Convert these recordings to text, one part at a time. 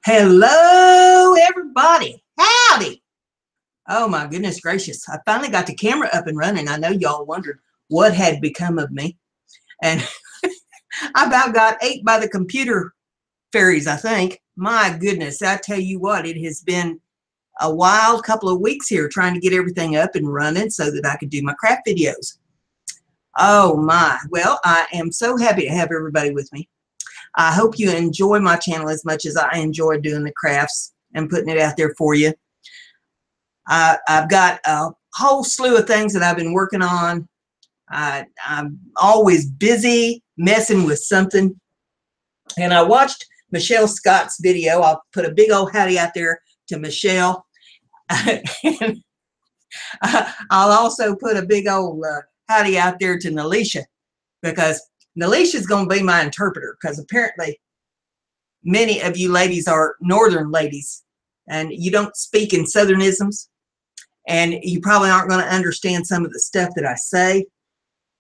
Hello, everybody. Howdy. Oh, my goodness gracious. I finally got the camera up and running. I know y'all wondered what had become of me. And I about got ate by the computer fairies, I think. My goodness, I tell you what, it has been a wild couple of weeks here trying to get everything up and running so that I could do my craft videos. Oh, my. Well, I am so happy to have everybody with me. I hope you enjoy my channel as much as I enjoy doing the crafts and putting it out there for you. I've got a whole slew of things that I've been working on. I'm always busy messing with something. And I watched Michelle Scott's video. I'll put a big old howdy out there to Michelle. And I'll also put a big old howdy out there to Nalisha, because Nalisha's going to be my interpreter, because apparently many of you ladies are northern ladies and you don't speak in southernisms, and you probably aren't going to understand some of the stuff that I say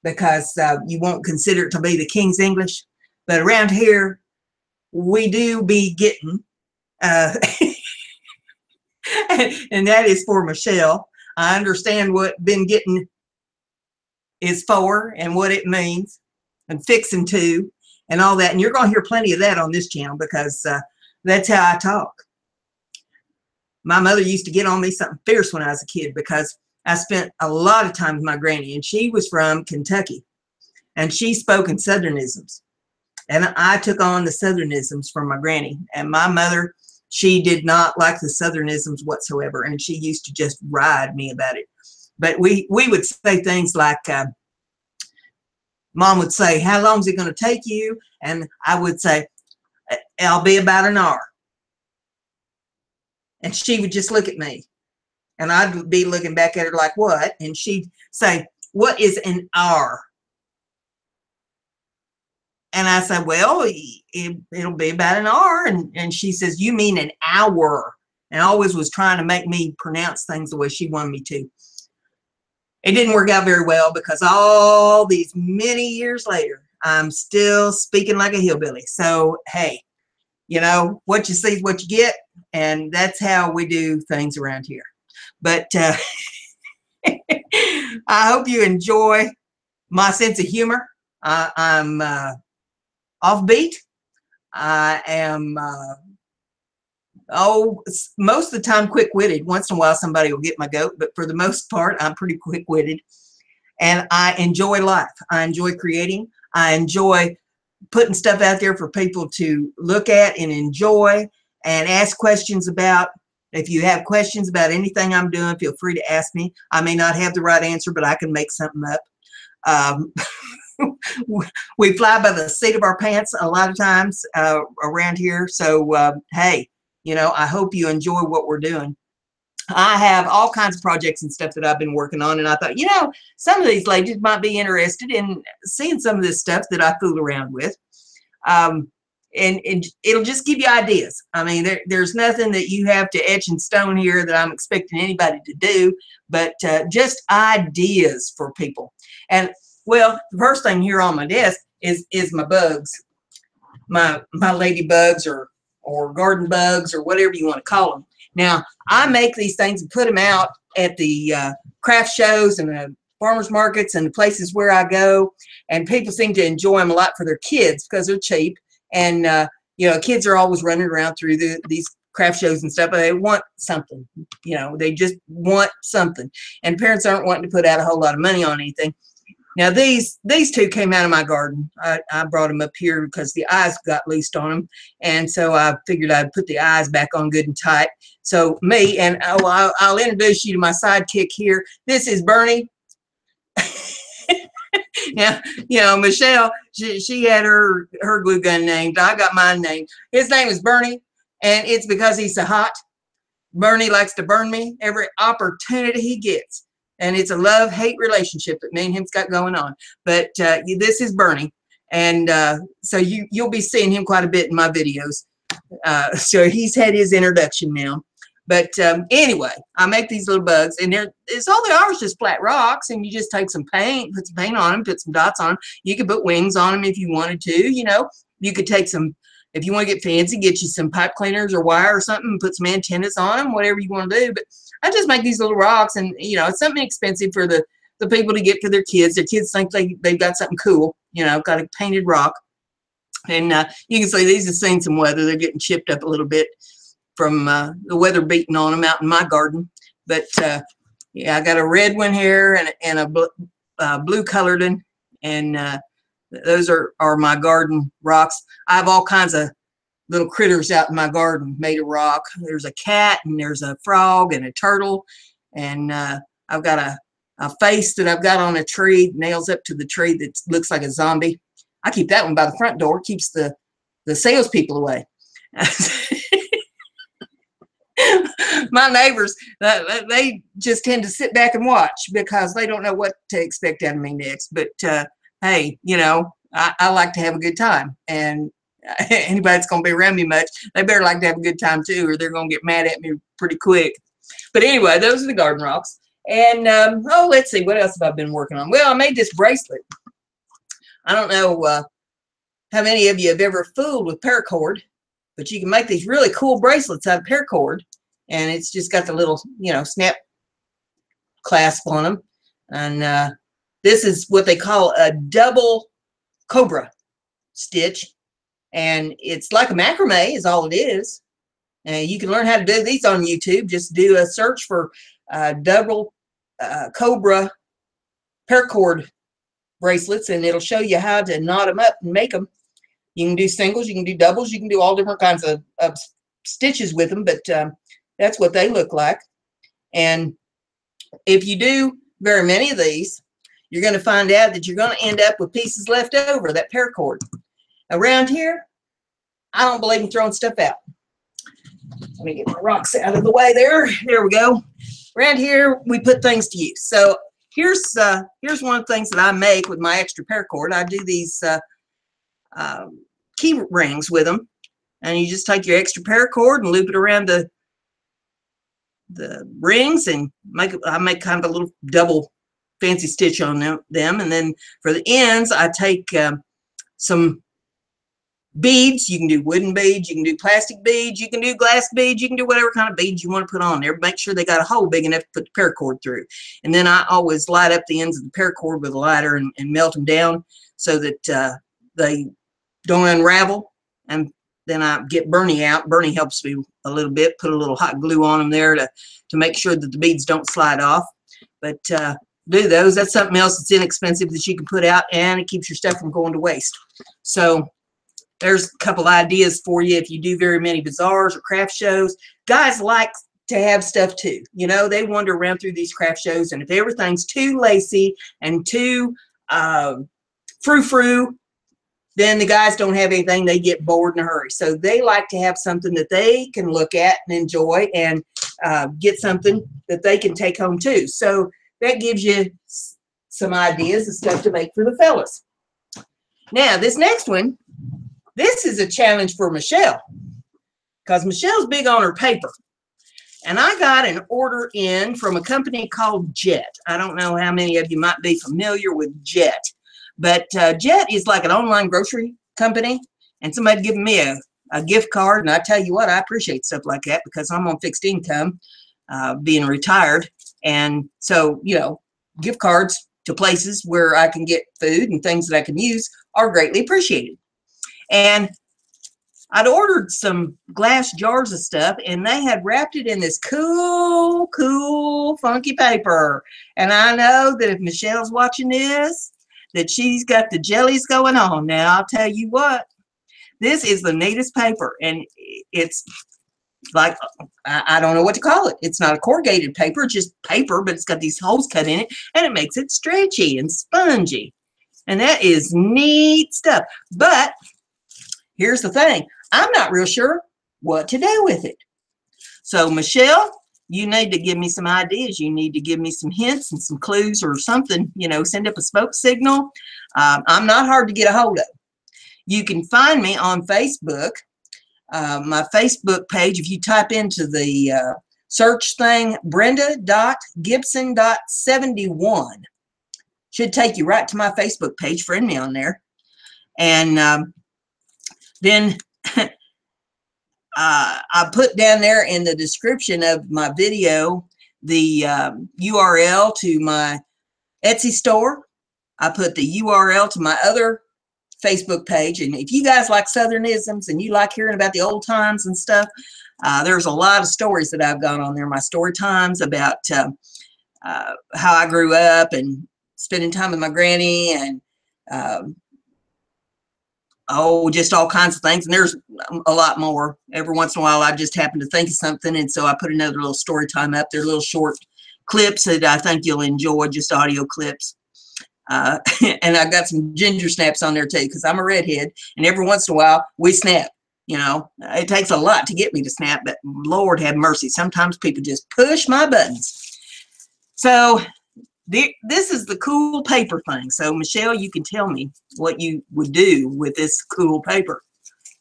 because you won't consider it to be the King's English. But around here we do be getting and that is for Michelle. I understand what been getting is for and what it means, and fixing to, and all that. And you're going to hear plenty of that on this channel, because that's how I talk. My mother used to get on me something fierce when I was a kid, because I spent a lot of time with my granny, and she was from Kentucky, and she spoke in southernisms. And I took on the southernisms from my granny. And my mother, she did not like the southernisms whatsoever, and she used to just ride me about it. But we would say things like, Mom would say, "How long is it going to take you?" And I would say, "I'll be about an hour." And she would just look at me, and I'd be looking back at her like, "What?" And she'd say, "What is an hour?" And I said, "Well, it'll be about an hour." And she says, "You mean an hour?" And always was trying to make me pronounce things the way she wanted me to. It didn't work out very well, because all these many years later, I'm still speaking like a hillbilly. So, hey, you know, what you see is what you get, and that's how we do things around here. But I hope you enjoy my sense of humor. I'm offbeat. I am, most of the time quick-witted. Once in a while somebody will get my goat, but for the most part I'm pretty quick-witted. And I enjoy life. I enjoy creating. I enjoy putting stuff out there for people to look at and enjoy and ask questions about. If you have questions about anything I'm doing, feel free to ask me. I may not have the right answer, but I can make something up. We fly by the seat of our pants a lot of times around here. So, hey, you know, I hope you enjoy what we're doing. I have all kinds of projects and stuff that I've been working on, and I thought, you know, some of these ladies might be interested in seeing some of this stuff that I fool around with. And it'll just give you ideas. I mean, there's nothing that you have to etch in stone here that I'm expecting anybody to do, but just ideas for people. And, well, the first thing here on my desk is my bugs, my ladybugs or garden bugs or whatever you want to call them. Now, I make these things and put them out at the craft shows and the farmers markets and the places where I go, and people seem to enjoy them a lot for their kids because they're cheap. And, you know, kids are always running around through these craft shows and stuff, but they want something. You know, they just want something. And parents aren't wanting to put out a whole lot of money on anything. Now, these two came out of my garden. I brought them up here because the eyes got loosed on them. And so I figured I'd put the eyes back on good and tight. So me, and I'll introduce you to my sidekick here. This is Bernie. Now, you know, Michelle, she had her glue gun named. I got mine named. His name is Bernie, and it's because he's so hot. Bernie likes to burn me every opportunity he gets. And it's a love-hate relationship that me and him's got going on. But this is Bernie. And so you'll be seeing him quite a bit in my videos. So he's had his introduction now. But anyway, I make these little bugs, and it's all they are is just flat rocks, and you just take some paint, put some paint on them, put some dots on them. You could put wings on them if you wanted to, you know. You could take some, if you want to get fancy, get you some pipe cleaners or wire or something, and put some antennas on them, whatever you want to do. But I just make these little rocks, and you know, it's something expensive for the people to get for their kids. Their kids think they've got something cool, you know, got a painted rock. And you can see these have seen some weather. They're getting chipped up a little bit from the weather beating on them out in my garden. But yeah, I got a red one here and a blue colored one, and those are my garden rocks. I have all kinds of little critters out in my garden made of rock. There's a cat, and there's a frog and a turtle, and I've got a face that I've got on a tree, nails up to the tree that looks like a zombie. I keep that one by the front door, keeps the salespeople away. My neighbors, they just tend to sit back and watch because they don't know what to expect out of me next. But hey, you know, I like to have a good time, and anybody that's going to be around me much, they better like to have a good time too, or they're going to get mad at me pretty quick. But anyway, those are the garden rocks. And oh, let's see, what else have I been working on? Well, I made this bracelet. I don't know how many of you have ever fooled with paracord, but you can make these really cool bracelets out of paracord, and it's just got the little, you know, snap clasp on them. And this is what they call a double cobra stitch, and it's like a macrame is all it is. And you can learn how to do these on YouTube. Just do a search for double cobra paracord bracelets, and it'll show you how to knot them up and make them. You can do singles, you can do doubles, you can do all different kinds of stitches with them, but that's what they look like. And if you do very many of these, you're going to find out that you're going to end up with pieces left over, that paracord. Around here, I don't believe in throwing stuff out. Let me get my rocks out of the way there. There we go. Around here, we put things to use. So here's one of the things that I make with my extra paracord. I do these key rings with them, and you just take your extra paracord and loop it around the rings, and I make kind of a little double fancy stitch on them. And then for the ends, I take some beads. You can do wooden beads, you can do plastic beads, you can do glass beads, you can do whatever kind of beads you want to put on there. Make sure they got a hole big enough to put the paracord through. And then I always light up the ends of the paracord with a lighter and melt them down so that they don't unravel. And then I get Bernie out. Bernie helps me a little bit, put a little hot glue on them there to make sure that the beads don't slide off. But do those. That's something else that's inexpensive that you can put out, and it keeps your stuff from going to waste. So there's a couple ideas for you if you do very many bazaars or craft shows. Guys like to have stuff too. You know, they wander around through these craft shows, and if everything's too lacy and too frou-frou, then the guys don't have anything. They get bored in a hurry. So they like to have something that they can look at and enjoy, and get something that they can take home too. So that gives you some ideas of stuff to make for the fellas. Now, this next one, this is a challenge for Michelle, because Michelle's big on her paper. And I got an order in from a company called Jet. I don't know how many of you might be familiar with Jet, but Jet is like an online grocery company, and somebody giving me a gift card. And I tell you what, I appreciate stuff like that because I'm on fixed income, being retired. And so, you know, gift cards to places where I can get food and things that I can use are greatly appreciated. And I'd ordered some glass jars of stuff, and they had wrapped it in this cool, funky paper. And I know that if Michelle's watching this, that she's got the jellies going on. Now, I'll tell you what, this is the neatest paper, and it's like, I don't know what to call it. It's not a corrugated paper, it's just paper, but it's got these holes cut in it, and it makes it stretchy and spongy. And that is neat stuff. But here's the thing. I'm not real sure what to do with it. So, Michelle, you need to give me some ideas. You need to give me some hints and some clues or something, you know, send up a smoke signal. I'm not hard to get a hold of. You can find me on Facebook. My Facebook page, if you type into the search thing, brenda.gibson.71, should take you right to my Facebook page. Friend me on there. And Then I put down there in the description of my video the URL to my Etsy store. I put the URL to my other Facebook page. And if you guys like Southernisms and you like hearing about the old times and stuff, there's a lot of stories that I've got on there. My story times about how I grew up and spending time with my granny and oh, just all kinds of things. And there's a lot more. Every once in a while, I just happen to think of something. And so I put another little story time up there, little short clips that I think you'll enjoy, just audio clips. And I got some ginger snaps on there too, because I'm a redhead. And every once in a while, we snap. You know, it takes a lot to get me to snap, but Lord have mercy. Sometimes people just push my buttons. So this is the cool paper thing. So Michelle, you can tell me what you would do with this cool paper.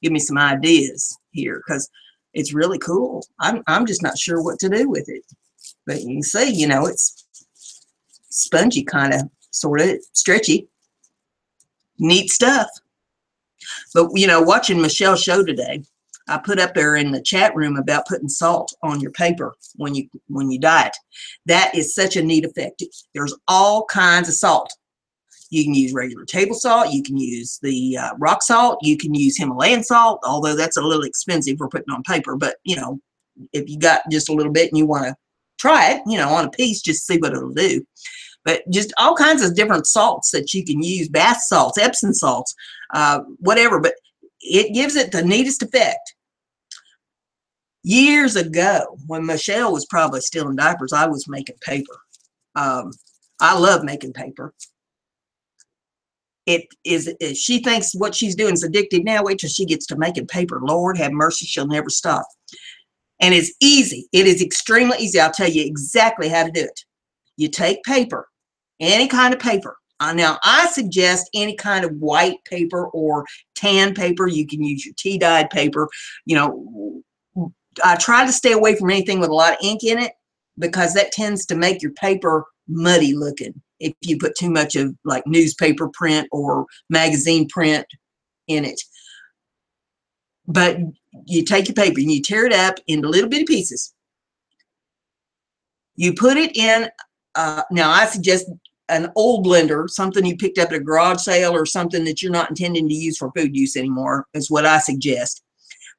Give me some ideas here, because it's really cool. I'm just not sure what to do with it. But you can see, you know, it's spongy, kind of, sort of stretchy. Neat stuff. But, you know, watching Michelle's show today, I put up there in the chat room about putting salt on your paper when you dye it. That is such a neat effect. There's all kinds of salt. You can use regular table salt. You can use the rock salt. You can use Himalayan salt, although that's a little expensive for putting on paper. But, you know, if you got just a little bit and you want to try it, you know, on a piece, just see what it'll do. But just all kinds of different salts that you can use, bath salts, Epsom salts, whatever. But it gives it the neatest effect. Years ago, when Michelle was probably still in diapers, I was making paper. I love making paper. It is, if she thinks what she's doing is addictive now, wait till she gets to making paper. Lord have mercy, she'll never stop. And it's easy. It is extremely easy. I'll tell you exactly how to do it. You take paper, any kind of paper. Now, I suggest any kind of white paper or tan paper. You can use your tea-dyed paper. You know, I try to stay away from anything with a lot of ink in it, because that tends to make your paper muddy looking if you put too much of like newspaper print or magazine print in it. But you take your paper and you tear it up into little bitty pieces. You put it in, now I suggest an old blender, something you picked up at a garage sale or something that you're not intending to use for food use anymore is what I suggest.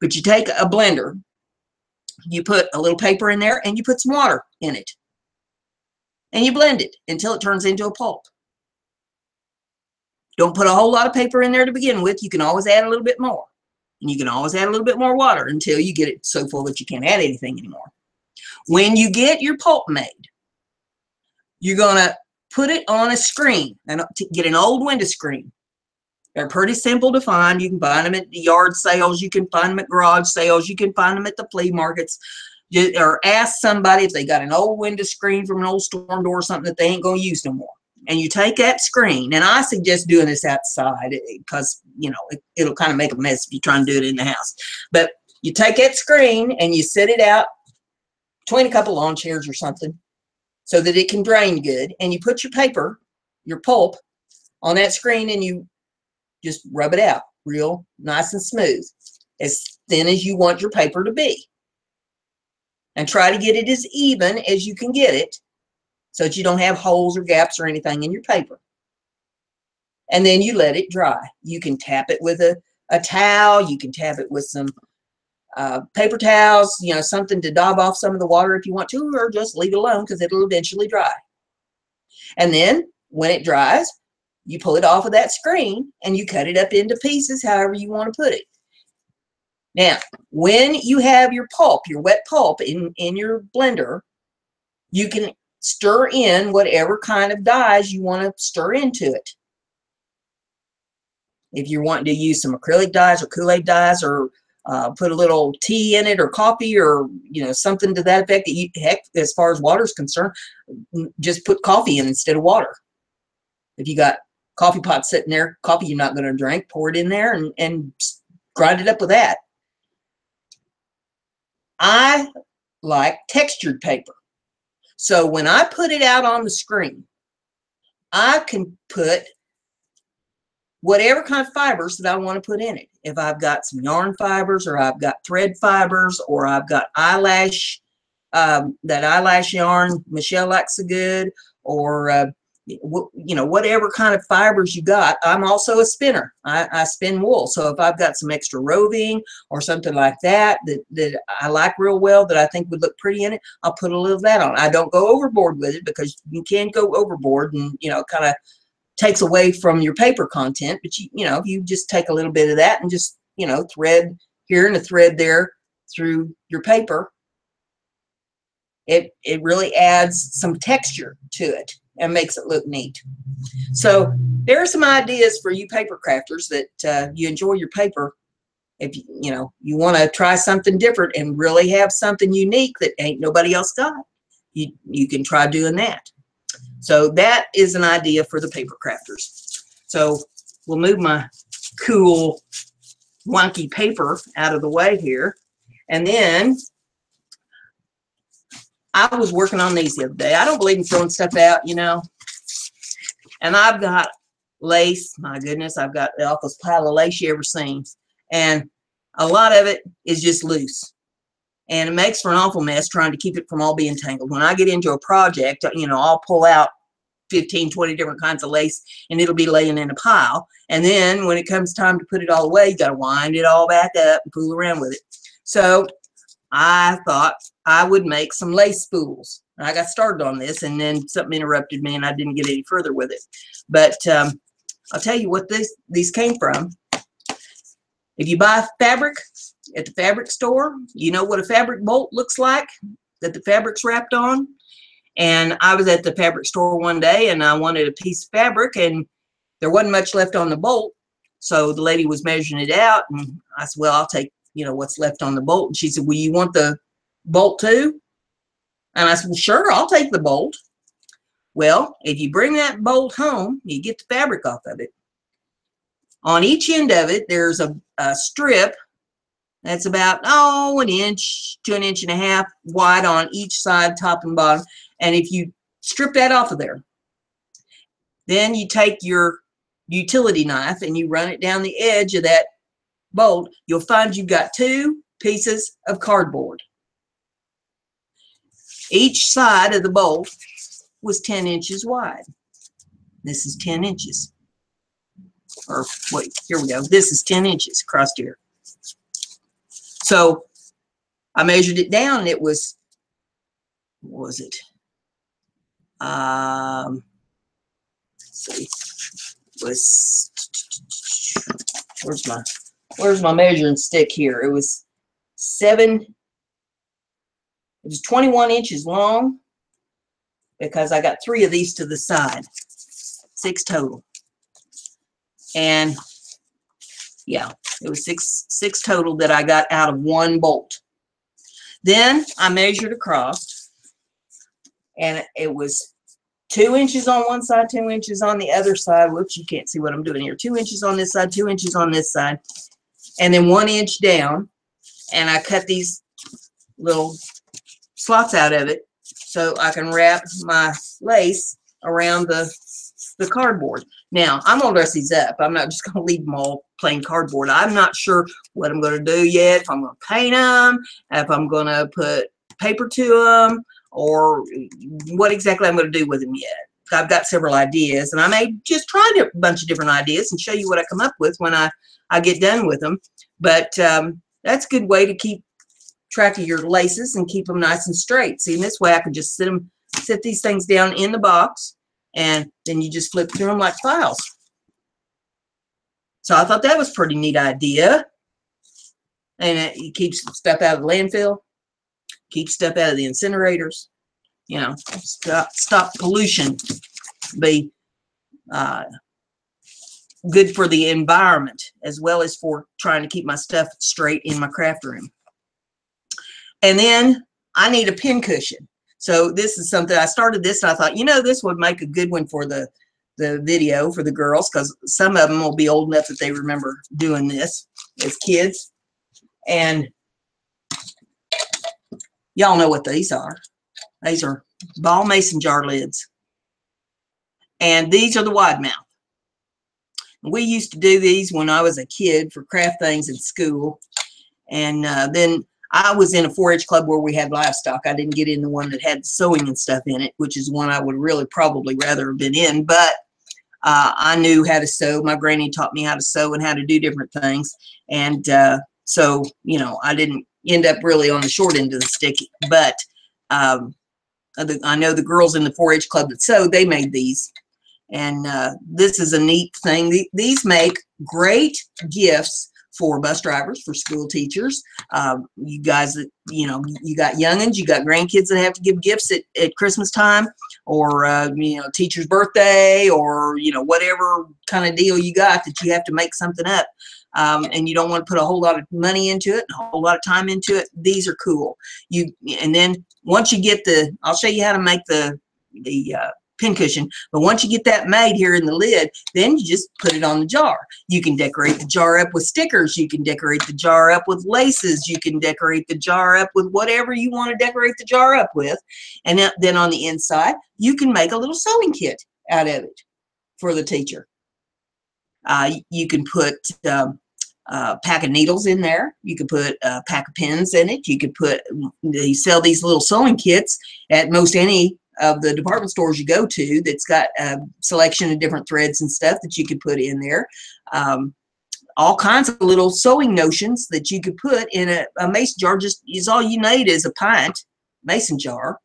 But you take a blender, you put a little paper in there, and you put some water in it. And you blend it until it turns into a pulp. Don't put a whole lot of paper in there to begin with. You can always add a little bit more. And you can always add a little bit more water until you get it so full that you can't add anything anymore. When you get your pulp made, you're going to put it on a screen, and get an old window screen. They're pretty simple to find. You can find them at the yard sales. You can find them at garage sales. You can find them at the flea markets. Or ask somebody if they got an old window screen from an old storm door or something that they ain't going to use no more. And you take that screen, and I suggest doing this outside because, you know, it'll kind of make a mess if you try and do it in the house. But you take that screen and you set it out between a couple lawn chairs or something so that it can drain good. And you put your paper, your pulp, on that screen, and you just rub it out real nice and smooth, as thin as you want your paper to be. And try to get it as even as you can get it so that you don't have holes or gaps or anything in your paper. And then you let it dry. You can tap it with a towel. You can tap it with some paper towels, you know, something to dab off some of the water if you want to, or just leave it alone because it'll eventually dry. And then when it dries, you pull it off of that screen and you cut it up into pieces however you want to put it. Now, when you have your pulp, your wet pulp in your blender, you can stir in whatever kind of dyes you want to stir into it. If you're wanting to use some acrylic dyes or Kool-Aid dyes, or put a little tea in it or coffee, or, you know, something to that effect. Heck, as far as water is concerned, just put coffee in instead of water. If you got coffee pot sitting there, coffee you're not going to drink, pour it in there and grind it up with that. I like textured paper. So when I put it out on the screen, I can put whatever kind of fibers that I want to put in it. If I've got some yarn fibers, or I've got thread fibers, or I've got eyelash, that eyelash yarn Michelle likes so good, or you know, whatever kind of fibers you got. I'm also a spinner. I spin wool. So if I've got some extra roving or something like that that I like real well, that I think would look pretty in it, I'll put a little of that on. I don't go overboard with it, because you can go overboard and, you know, kind of takes away from your paper content. But you know, if you just take a little bit of that and just, you know, thread here and a thread there through your paper, it really adds some texture to it and makes it look neat. So there are some ideas for you paper crafters that you enjoy your paper. If you know, you want to try something different and really have something unique that ain't nobody else got, you can try doing that. So that is an idea for the paper crafters. So we'll move my cool wonky paper out of the way here. And then I was working on these the other day. I don't believe in throwing stuff out, you know. And I've got lace. My goodness, I've got the awfulest pile of lace you ever seen. And a lot of it is just loose. And it makes for an awful mess trying to keep it from all being tangled. When I get into a project, you know, I'll pull out 15, 20 different kinds of lace, and it'll be laying in a pile. And then when it comes time to put it all away, you got to wind it all back up and fool around with it. So I thought I would make some lace spools. I got started on this, and then something interrupted me, and I didn't get any further with it. But I'll tell you what these came from. If you buy fabric at the fabric store, you know what a fabric bolt looks like that the fabric's wrapped on. And I was at the fabric store one day, and I wanted a piece of fabric, and there wasn't much left on the bolt. So the lady was measuring it out, and I said, well, I'll take, you know, what's left on the bolt. And she said, well, you want the bolt too? And I said, well, sure, I'll take the bolt. Well, if you bring that bolt home, you get the fabric off of it. On each end of it, there's a strip that's about, an inch to 1.5 inches wide on each side, top and bottom. And if you strip that off of there, then you take your utility knife and you run it down the edge of that bolt, you'll find you've got 2 pieces of cardboard. Each side of the bolt was 10 inches wide. This is 10 inches. Or wait, here we go. This is 10 inches across here. So I measured it down, and it was, what was it? Let's see. It was, where's my measuring stick here? It was 21 inches long, because I got 3 of these to the side. 6 total. And yeah, it was six total that I got out of one bolt. Then I measured across, and it was 2 inches on one side, 2 inches on the other side. Whoops, you can't see what I'm doing here. 2 inches on this side, 2 inches on this side, and then 1 inch down. And I cut these little slots out of it so I can wrap my lace around the cardboard. Now, I'm going to dress these up. I'm not just going to leave them all plain cardboard. I'm not sure what I'm going to do yet, if I'm going to paint them, if I'm going to put paper to them, or what exactly I'm going to do with them yet. I've got several ideas, and I may just try a bunch of different ideas and show you what I come up with when I get done with them. But that's a good way to keep track of your laces and keep them nice and straight. See, in this way I could just sit these things down in the box, and then you just flip through them like files. So I thought that was a pretty neat idea. And it keeps stuff out of the landfill, keeps stuff out of the incinerators, you know, stop pollution, be good for the environment, as well as for trying to keep my stuff straight in my craft room. And then I need a pincushion. So this is something, I started this and I thought, you know, this would make a good one for the video for the girls, because some of them will be old enough that they remember doing this as kids. And y'all know what these are. These are ball mason jar lids. And these are the wide mouth. We used to do these when I was a kid for craft things in school. And then I was in a 4-H club where we had livestock. I didn't get in the one that had sewing and stuff in it, which is one I would really probably rather have been in. But I knew how to sew. My granny taught me how to sew and how to do different things. And so, you know, I didn't end up really on the short end of the stick. But I know the girls in the 4-H club that sewed, they made these. And this is a neat thing. These make great gifts for bus drivers, for school teachers. You guys that, you know, you got youngins, you got grandkids that have to give gifts at Christmas time, or, you know, teacher's birthday, or, you know, whatever kind of deal you got that you have to make something up. And you don't want to put a whole lot of money into it, a whole lot of time into it. These are cool. And then once you get I'll show you how to make the pincushion, but once you get that made here in the lid, then you just put it on the jar. You can decorate the jar up with stickers. You can decorate the jar up with laces. You can decorate the jar up with whatever you want to decorate the jar up with. And then on the inside, you can make a little sewing kit out of it for the teacher. You can put a pack of needles in there. You could put a pack of pins in it. You could they sell these little sewing kits at most any of the department stores you go to that's got a selection of different threads and stuff that you could put in there. All kinds of little sewing notions that you could put in a mason jar. Just all you need is a pint mason jar,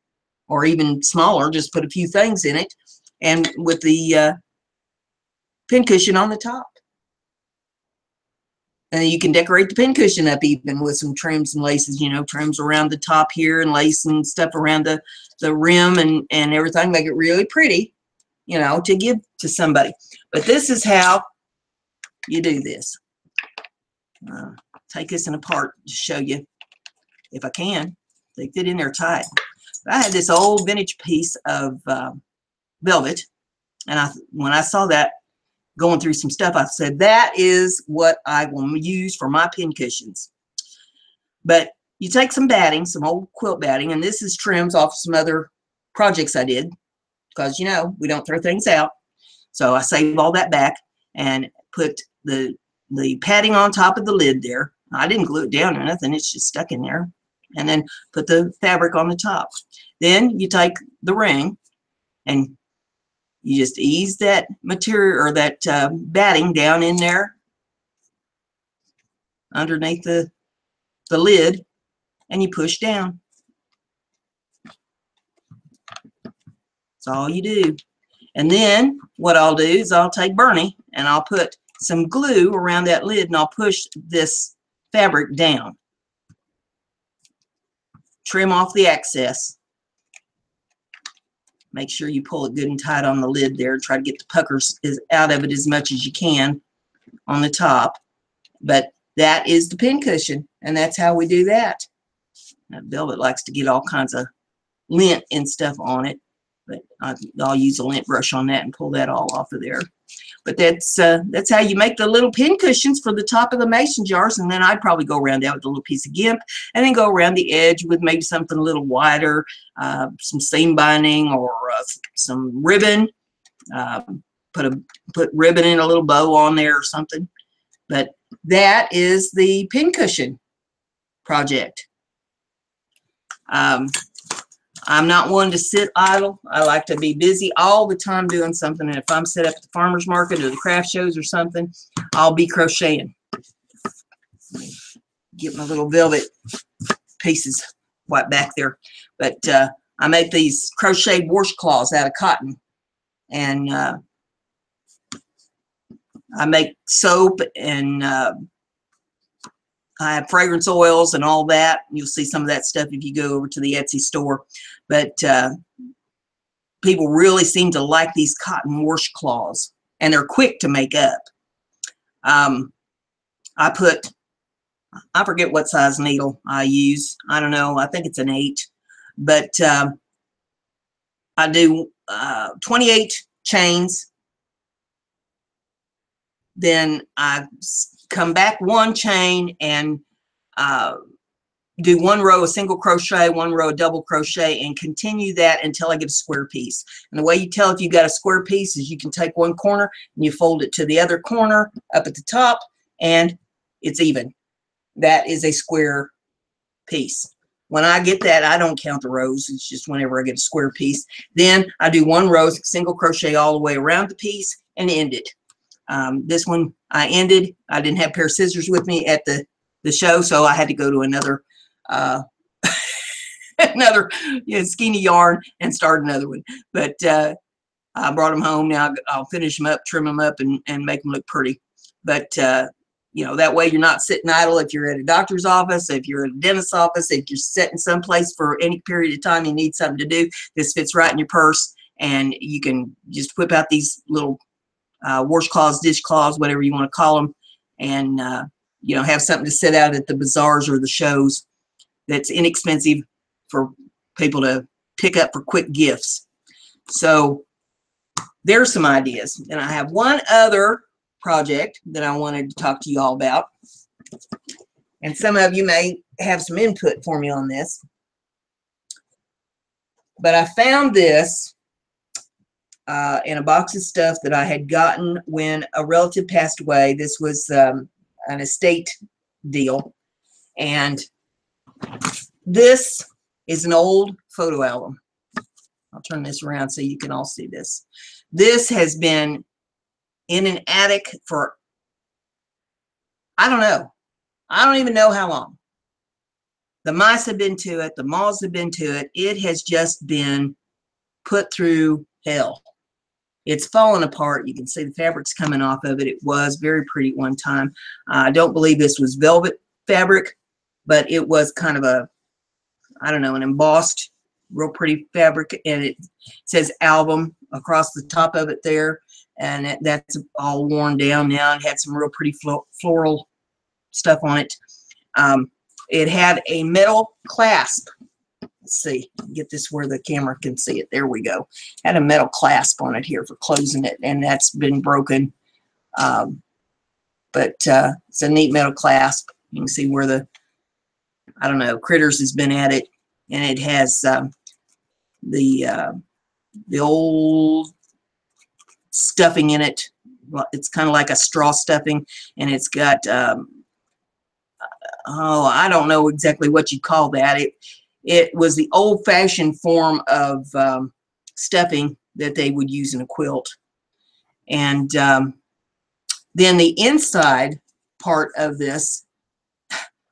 or even smaller, just put a few things in it, and with the pincushion on the top. And you can decorate the pincushion up even with some trims and laces, you know, trims around the top here and lace and stuff around the rim and everything. Make it really pretty, you know, to give to somebody. But this is how you do this. Take this in apart to show you, if I can. They fit in there tight. But I had this old vintage piece of velvet, and when I saw that, going through some stuff, I said, that is what I will use for my pincushions. But you take some batting, some old quilt batting, and this is trims off some other projects I did, because, you know, we don't throw things out. So I save all that back and put the padding on top of the lid there. I didn't glue it down or nothing. It's just stuck in there. And then put the fabric on the top. Then you take the ring and you just ease that material, or that batting, down in there underneath the lid, and you push down. That's all you do. And then what I'll do is I'll take Bernie and I'll put some glue around that lid, and I'll push this fabric down. Trim off the excess. Make sure you pull it good and tight on the lid there. Try to get the puckers out of it as much as you can on the top. But that is the pincushion, and that's how we do that. Now, velvet likes to get all kinds of lint and stuff on it, but I'll use a lint brush on that and pull that all off of there. But that's how you make the little pincushions for the top of the mason jars. And then I'd probably go around that with a little piece of gimp, and then go around the edge with maybe something a little wider, some seam binding, or some ribbon. Put ribbon in a little bow on there or something. But that is the pincushion project. I'm not one to sit idle. I like to be busy all the time doing something. And if I'm set up at the farmer's market or the craft shows or something, I'll be crocheting. Get my little velvet pieces right back there. But I make these crocheted washcloths out of cotton. And I make soap, and I have fragrance oils and all that. You'll see some of that stuff if you go over to the Etsy store. But people really seem to like these cotton washcloths, and they're quick to make up. I forget what size needle I use. I don't know. I think it's an 8. But I do 28 chains. Then I come back one chain and do 1 row of single crochet, 1 row of double crochet, and continue that until I get a square piece. And the way you tell if you've got a square piece is you can take one corner and you fold it to the other corner up at the top, and it's even. That is a square piece. When I get that, I don't count the rows. It's just whenever I get a square piece. Then I do 1 row single crochet all the way around the piece and end it. This one I ended. I didn't have a pair of scissors with me at the show, so I had to go to another another skinny yarn and start another one. But I brought them home. Now I'll finish them up, trim them up, and make them look pretty. But you know, that way you're not sitting idle. If you're at a doctor's office, if you're at a dentist's office, if you're sitting someplace for any period of time, you need something to do, this fits right in your purse, and you can just whip out these little washcloths, dishcloths, whatever you want to call them, and you know, have something to sit out at the bazaars or the shows that's inexpensive for people to pick up for quick gifts. So there's some ideas. And I have one other project that I wanted to talk to you all about. And some of you may have some input for me on this. But I found this in a box of stuff that I had gotten when a relative passed away. This was an estate deal. And this is an old photo album. I'll turn this around so you can all see this. This has been in an attic for, I don't know. I don't even know how long. The mice have been to it. The moths have been to it. It has just been put through hell. It's fallen apart. You can see the fabric's coming off of it. It was very pretty at one time. I don't believe this was velvet fabric, but it was kind of a, I don't know, an embossed, real pretty fabric, and it says album across the top of it there, and that's all worn down now. It had some real pretty floral stuff on it. It had a metal clasp. Let's see, get this where the camera can see it. There we go. Had a metal clasp on it here for closing it, and that's been broken. But it's a neat metal clasp. You can see where the, I don't know, Critters has been at it, and it has the old stuffing in it. Well, it's kind of like a straw stuffing, and it's got oh, I don't know exactly what you call that. It was the old-fashioned form of stuffing that they would use in a quilt. And then the inside part of this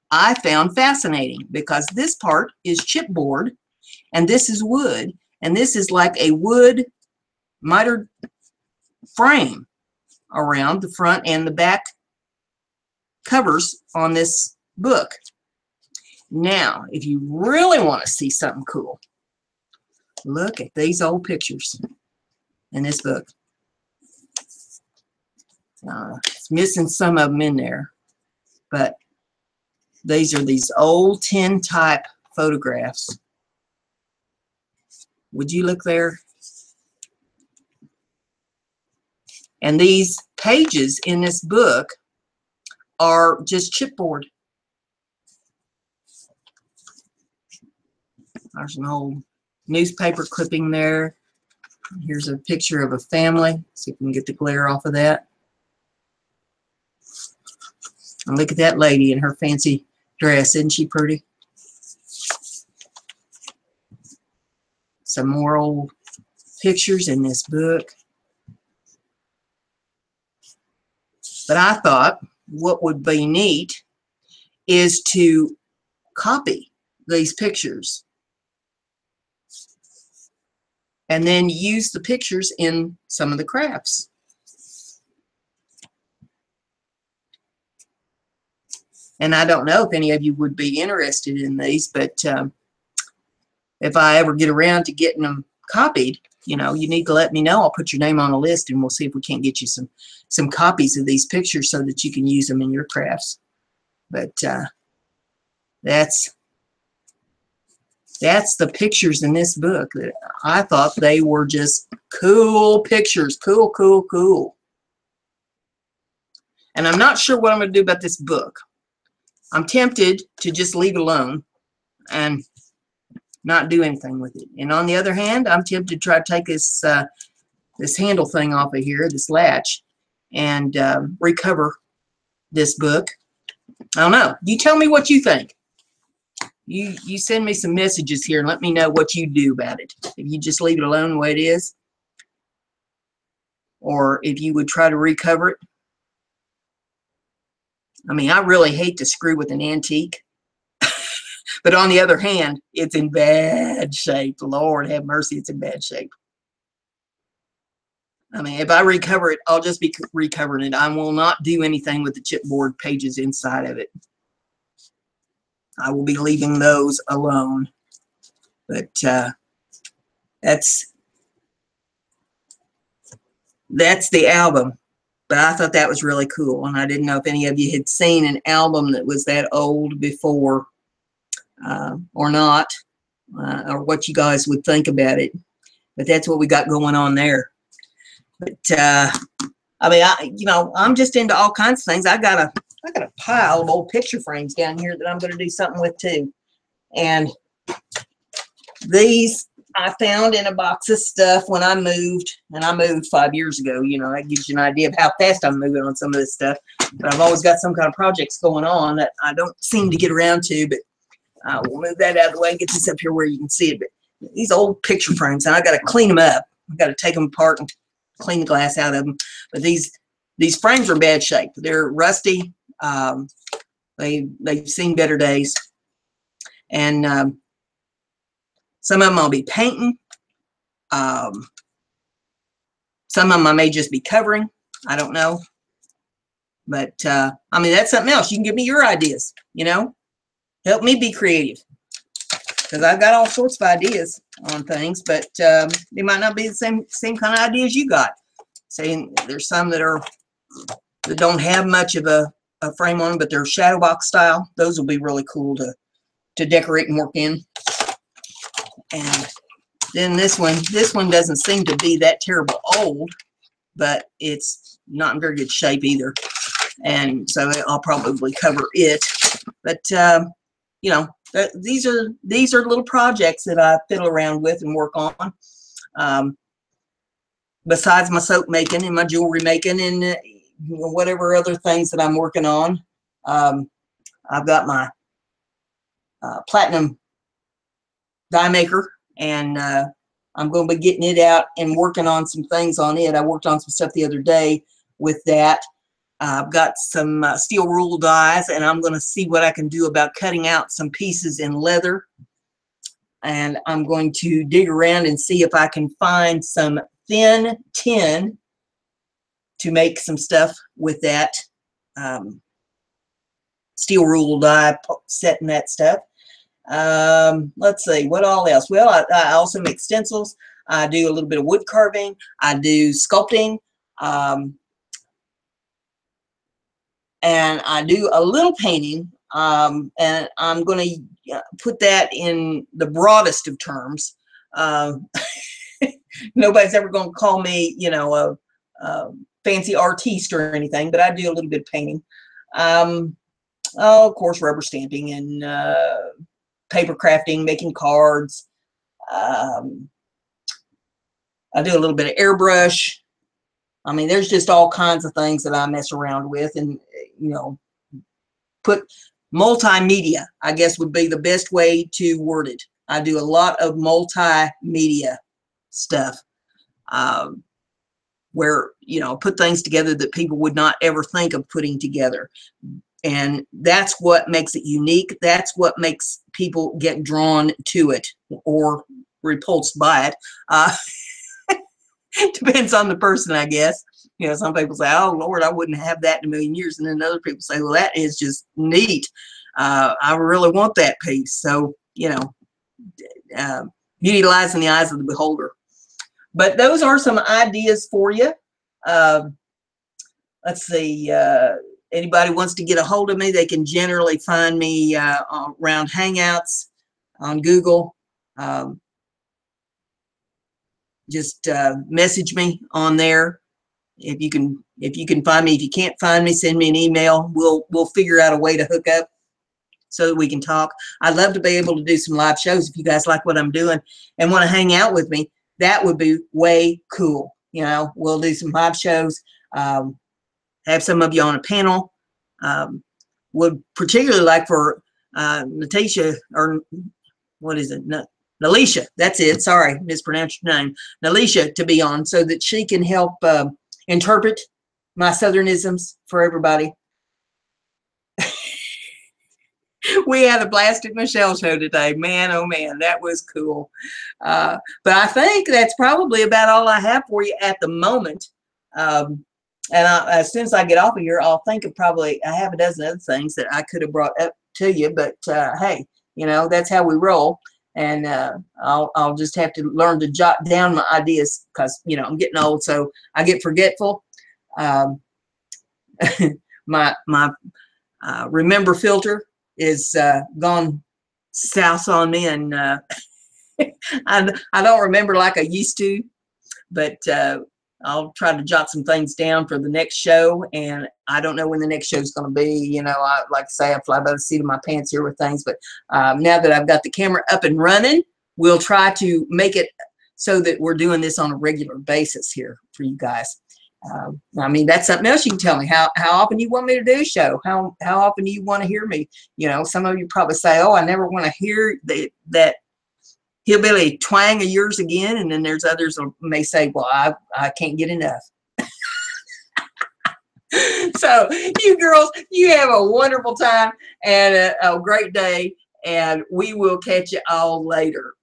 I found fascinating, because this part is chipboard and this is wood, and this is like a wood mitered frame around the front and the back covers on this book. Now, if you really want to see something cool, look at these old pictures in this book. It's missing some of them in there, but these are these old tin type photographs. Would you look there? And these pages in this book are just chipboard. There's an old newspaper clipping there. Here's a picture of a family. See if we can get the glare off of that. And look at that lady in her fancy dress. Isn't she pretty? Some more old pictures in this book. But I thought what would be neat is to copy these pictures and then use the pictures in some of the crafts. And I don't know if any of you would be interested in these, but if I ever get around to getting them copied, you know, you need to let me know. I'll put your name on a list, and we'll see if we can't get you some copies of these pictures so that you can use them in your crafts. But that's the pictures in this book. That I thought they were just cool pictures. Cool, cool, cool. And I'm not sure what I'm going to do about this book. I'm tempted to just leave it alone and not do anything with it. And on the other hand, I'm tempted to try to take this this handle thing off of here, this latch, and recover this book. I don't know. You tell me what you think. You send me some messages here and let me know what you do about it. If you just leave it alone the way it is, or if you would try to recover it. I mean, I really hate to screw with an antique. But on the other hand, it's in bad shape. Lord have mercy, it's in bad shape. I mean, if I recover it, I'll just be recovering it. I will not do anything with the chipboard pages inside of it. I will be leaving those alone. But that's the album. But I thought that was really cool, and I didn't know if any of you had seen an album that was that old before or not, or what you guys would think about it. But that's what we got going on there. But I mean, you know, I'm just into all kinds of things. I got a pile of old picture frames down here that I'm going to do something with too. And these I found in a box of stuff when I moved, and I moved 5 years ago. You know, that gives you an idea of how fast I'm moving on some of this stuff. But I've always got some kind of projects going on that I don't seem to get around to. But we'll move that out of the way and get this up here where you can see it. But these old picture frames, and I got to clean them up. I've got to take them apart and clean the glass out of them. But these frames are in bad shape. They're rusty. They've seen better days. And some of them I'll be painting. Some of them I may just be covering. I don't know. But, I mean, that's something else. You can give me your ideas, you know. Help me be creative. Because I've got all sorts of ideas on things, but they might not be the same kind of ideas you got. Saying there's some that don't have much of a frame on them, but they're shadow box style. Those will be really cool to decorate and work in. And then this one doesn't seem to be that terrible old, but it's not in very good shape either. And so I'll probably cover it. But you know, these are little projects that I fiddle around with and work on. Besides my soap making and my jewelry making and you know, whatever other things that I'm working on. I've got my platinum die maker, and I'm going to be getting it out and working on some things on it. I worked on some stuff the other day with that. I've got some steel rule dies, and I'm going to see what I can do about cutting out some pieces in leather. And I'm going to dig around and see if I can find some thin tin to make some stuff with that steel rule die set and that stuff. Let's see, what all else? Well, I also make stencils. I do a little bit of wood carving. I do sculpting. And I do a little painting, and I'm going to put that in the broadest of terms. Nobody's ever going to call me, you know, a fancy artiste or anything, but I do a little bit of painting. Oh, of course, rubber stamping and paper crafting, making cards. I do a little bit of airbrush. I mean, there's just all kinds of things that I mess around with, and, you know, put multimedia, I guess would be the best way to word it. I do a lot of multimedia stuff where, you know, put things together that people would not ever think of putting together. And that's what makes it unique. That's what makes people get drawn to it or repulsed by it. Depends on the person, I guess. You know, some people say, oh, Lord, I wouldn't have that in a million years. And then other people say, well, that is just neat. I really want that piece. So, you know, beauty lies in the eyes of the beholder. But those are some ideas for you. Let's see. Anybody wants to get a hold of me, they can generally find me around Hangouts on Google. Just message me on there. If you can find me. If you can't find me, send me an email. We'll figure out a way to hook up. so that we can talk. I'd love to be able to do some live shows. If you guys like what I'm doing and want to hang out with me, that would be way cool. You know, we'll do some live shows, have some of you on a panel. Would particularly like for Natasha, or what is it? Nalisha, that's it. Sorry, mispronounced your name. Nalisha, to be on so that she can help interpret my Southernisms for everybody. We had a blast at Michelle's show today. Man, oh man, that was cool. But I think that's probably about all I have for you at the moment. And as soon as I get off of here, I'll think of probably a half a dozen other things that I could have brought up to you. But hey, you know, that's how we roll. And I'll just have to learn to jot down my ideas because, you know, I'm getting old, so I get forgetful. My remember filter is gone south on me, and I don't remember like I used to, but I'll try to jot some things down for the next show, and I don't know when the next show is going to be. You know, I like to say I fly by the seat of my pants here with things, but now that I've got the camera up and running, we'll try to make it so that we're doing this on a regular basis here for you guys. I mean, that's something else you can tell me. How often you want me to do a show? How often do you want to hear me? You know, some of you probably say, oh, I never want to hear that hillbilly twang of yours again. And then there's others who may say, well, I can't get enough. So you girls, you have a wonderful time and a great day, and we will catch you all later.